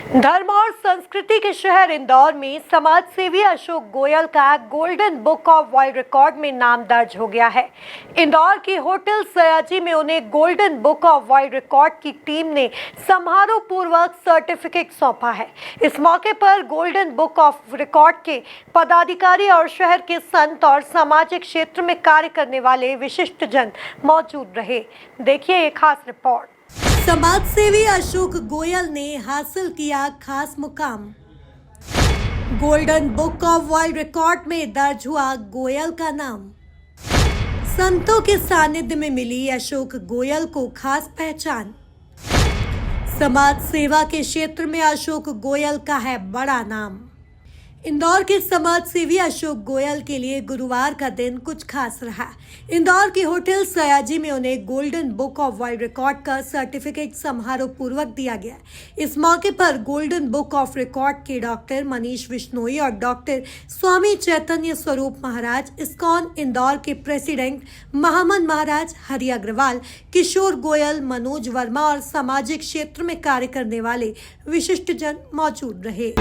धर्म और संस्कृति के शहर इंदौर में समाज सेवी अशोक गोयल का golden book of world record में नाम दर्ज हो गया है। इंदौर के होटल सयाजी में उन्हें golden book of world record की टीम ने समारोह पूर्वक सर्टिफिकेट सौंपा है। इस मौके पर गोल्डन बुक ऑफ रिकॉर्ड के पदाधिकारी और शहर के संत और सामाजिक क्षेत्र में कार्य करने वाले विशिष्ट जन मौजूद रहे। देखिए ये खास रिपोर्ट। समाज सेवी अशोक गोयल ने हासिल किया खास मुकाम। Golden book of world record में दर्ज हुआ गोयल का नाम। संतों के सानिध्य में मिली अशोक गोयल को खास पहचान। समाज सेवा के क्षेत्र में अशोक गोयल का है बड़ा नाम। इंदौर के समाज सेवी अशोक गोयल के लिए गुरुवार का दिन कुछ खास रहा। इंदौर के होटल सयाजी में उन्हें golden book of world record का सर्टिफिकेट समारोह पूर्वक दिया गया। इस मौके पर गोल्डन बुक ऑफ रिकॉर्ड के डॉक्टर मनीष बिश्नोई और डॉक्टर स्वामी चैतन्य स्वरूप महाराज, इस्कॉन इंदौर के प्रेसिडेंट महामन महाराज, हरि अग्रवाल, किशोर गोयल, मनोज वर्मा और सामाजिक क्षेत्र में कार्य करने वाले विशिष्ट जन मौजूद रहे।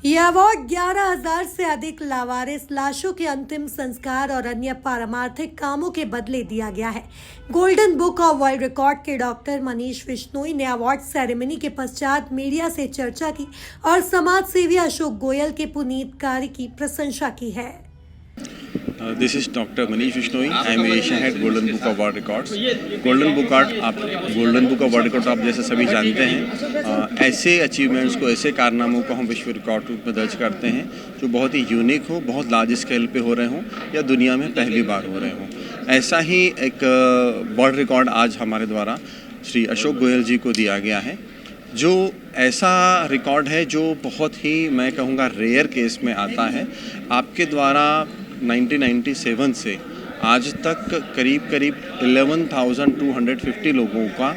यह अवार्ड 11,000 से अधिक लावारिस लाशों के अंतिम संस्कार और अन्य पारमार्थिक कामों के बदले दिया गया है। Golden book of world record के डॉक्टर मनीष बिश्नोई ने अवार्ड सेरेमनी के पश्चात मीडिया से चर्चा की और समाज सेवी अशोक गोयल के पुनीत कार्य की प्रशंसा की है। This is Dr. Manish Bishnoi. I am Asia Head Golden Book of World Records. Golden Book of World Records आप जैसे सभी जानते हैं, ऐसे अचीवमेंट्स को, ऐसे कारनामों को हम विश्व रिकॉर्ड रूप में दर्ज करते हैं जो बहुत ही यूनिक हो, बहुत लार्ज स्केल पे हो रहे हों या दुनिया में पहली बार हो रहे हों। ऐसा ही एक वर्ल्ड रिकॉर्ड आज हमारे द्वारा श्री अशोक गोयल जी को दिया गया है, जो ऐसा रिकॉर्ड है जो बहुत ही, मैं कहूँगा, रेयर केस में आता है। आपके द्वारा 1997 से आज तक करीब 11,250 लोगों का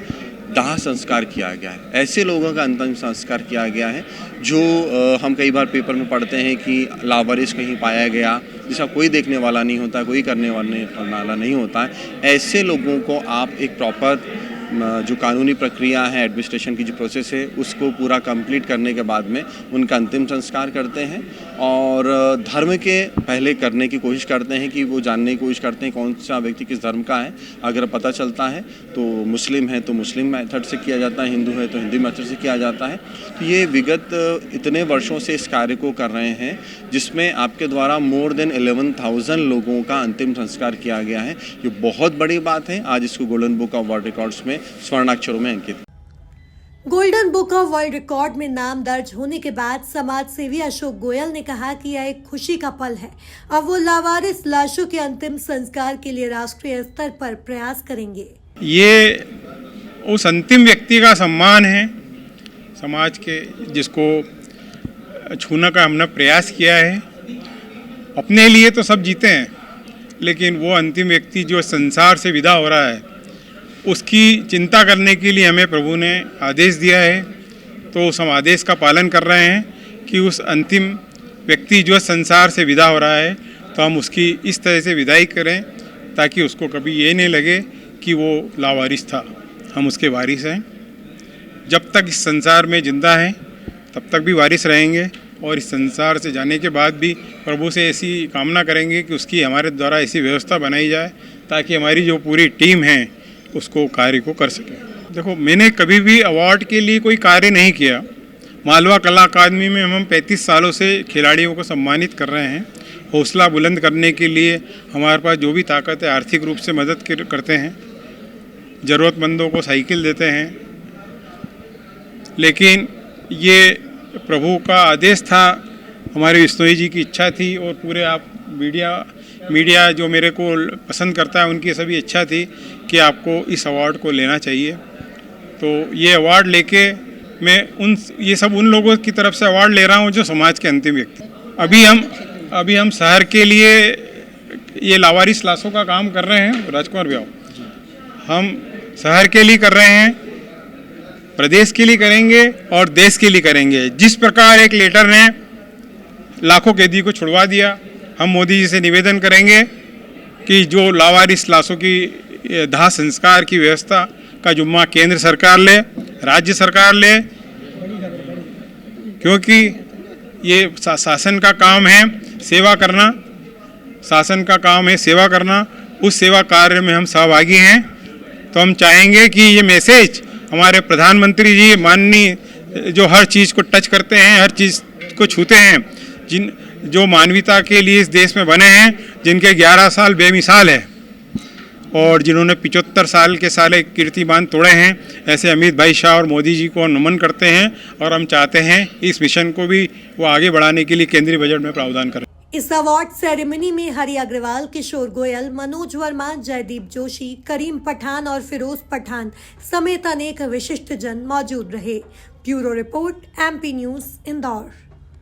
दाह संस्कार किया गया है। ऐसे लोगों का अंतिम संस्कार किया गया है जो हम कई बार पेपर में पढ़ते हैं कि लावारिस कहीं पाया गया, जिसका कोई देखने वाला नहीं होता, कोई करने वाला नहीं होता है। ऐसे लोगों को आप एक प्रॉपर जो कानूनी प्रक्रिया है, एडमिनिस्ट्रेशन की जो प्रोसेस है, उसको पूरा कंप्लीट करने के बाद में उनका अंतिम संस्कार करते हैं और धर्म के पहले करने की कोशिश करते हैं कि वो जानने की कोशिश करते हैं कौन सा व्यक्ति किस धर्म का है। अगर पता चलता है तो मुस्लिम है तो मुस्लिम मेथड से किया जाता है, हिंदू है तो हिंदू मेथड से किया जाता है। तो ये विगत इतने वर्षों से इस कार्य को कर रहे हैं, जिसमें आपके द्वारा मोर देन 11,000 लोगों का अंतिम संस्कार किया गया है। ये बहुत बड़ी बात है। आज इसको golden book of world records में स्वर्णाक्षरों में अंकित। Golden book of world record में नाम दर्ज होने के बाद समाज सेवी अशोक गोयल ने कहा कि यह एक खुशी का पल है। अब वो लावारिस लाशों के अंतिम संस्कार के लिए राष्ट्रीय स्तर पर प्रयास करेंगे। ये उस अंतिम व्यक्ति का सम्मान है समाज के, जिसको छूने का हमने प्रयास किया है। अपने लिए तो सब जीते हैं, लेकिन वो अंतिम व्यक्ति जो संसार से विदा हो रहा है, उसकी चिंता करने के लिए हमें प्रभु ने आदेश दिया है। तो उस हम आदेश का पालन कर रहे हैं कि उस अंतिम व्यक्ति जो संसार से विदा हो रहा है, तो हम उसकी इस तरह से विदाई करें ताकि उसको कभी ये नहीं लगे कि वो लावारिस था। हम उसके वारिस हैं। जब तक इस संसार में जिंदा हैं तब तक भी वारिस रहेंगे और इस संसार से जाने के बाद भी प्रभु से ऐसी कामना करेंगे कि उसकी हमारे द्वारा ऐसी व्यवस्था बनाई जाए ताकि हमारी जो पूरी टीम है उसको कार्य को कर सके। देखो, मैंने कभी भी अवार्ड के लिए कोई कार्य नहीं किया। मालवा कला अकादमी में हम 35 सालों से खिलाड़ियों को सम्मानित कर रहे हैं। हौसला बुलंद करने के लिए हमारे पास जो भी ताकत है आर्थिक रूप से मदद करते हैं, ज़रूरतमंदों को साइकिल देते हैं। लेकिन ये प्रभु का आदेश था, हमारे विश्नोई जी की इच्छा थी और पूरे आप मीडिया जो मेरे को पसंद करता है उनकी सभी इच्छा थी कि आपको इस अवार्ड को लेना चाहिए। तो ये अवार्ड लेके मैं ये सब उन लोगों की तरफ से अवार्ड ले रहा हूँ जो समाज के अंतिम व्यक्ति। अभी हम शहर के लिए ये लावारिस लाशों का काम कर रहे हैं। राजकुमार भैया, हम शहर के लिए कर रहे हैं, प्रदेश के लिए करेंगे और देश के लिए करेंगे। जिस प्रकार एक लेटर ने लाखों कैदी को छुड़वा दिया, हम मोदी जी से निवेदन करेंगे कि जो लावारिस लाशों की दाह संस्कार की व्यवस्था का जुम्मा केंद्र सरकार ले, राज्य सरकार ले, क्योंकि ये शासन का काम है सेवा करना, शासन का काम है सेवा करना। उस सेवा कार्य में हम सहभागी हैं। तो हम चाहेंगे कि ये मैसेज हमारे प्रधानमंत्री जी माननीय, जो हर चीज़ को टच करते हैं, हर चीज़ को छूते हैं, जो मानवता के लिए इस देश में बने हैं, जिनके 11 साल बेमिसाल है और जिन्होंने 75 साल के साले कीर्तिमान तोड़े हैं, ऐसे अमित भाई शाह और मोदी जी को नमन करते हैं। और हम चाहते हैं इस मिशन को भी वो आगे बढ़ाने के लिए केंद्रीय बजट में प्रावधान करें। इस अवार्ड सेरेमनी में हरि अग्रवाल, किशोर गोयल, मनोज वर्मा, जयदीप जोशी, करीम पठान और फिरोज पठान समेत अनेक विशिष्ट जन मौजूद रहे। Bureau report, MP news, Indore.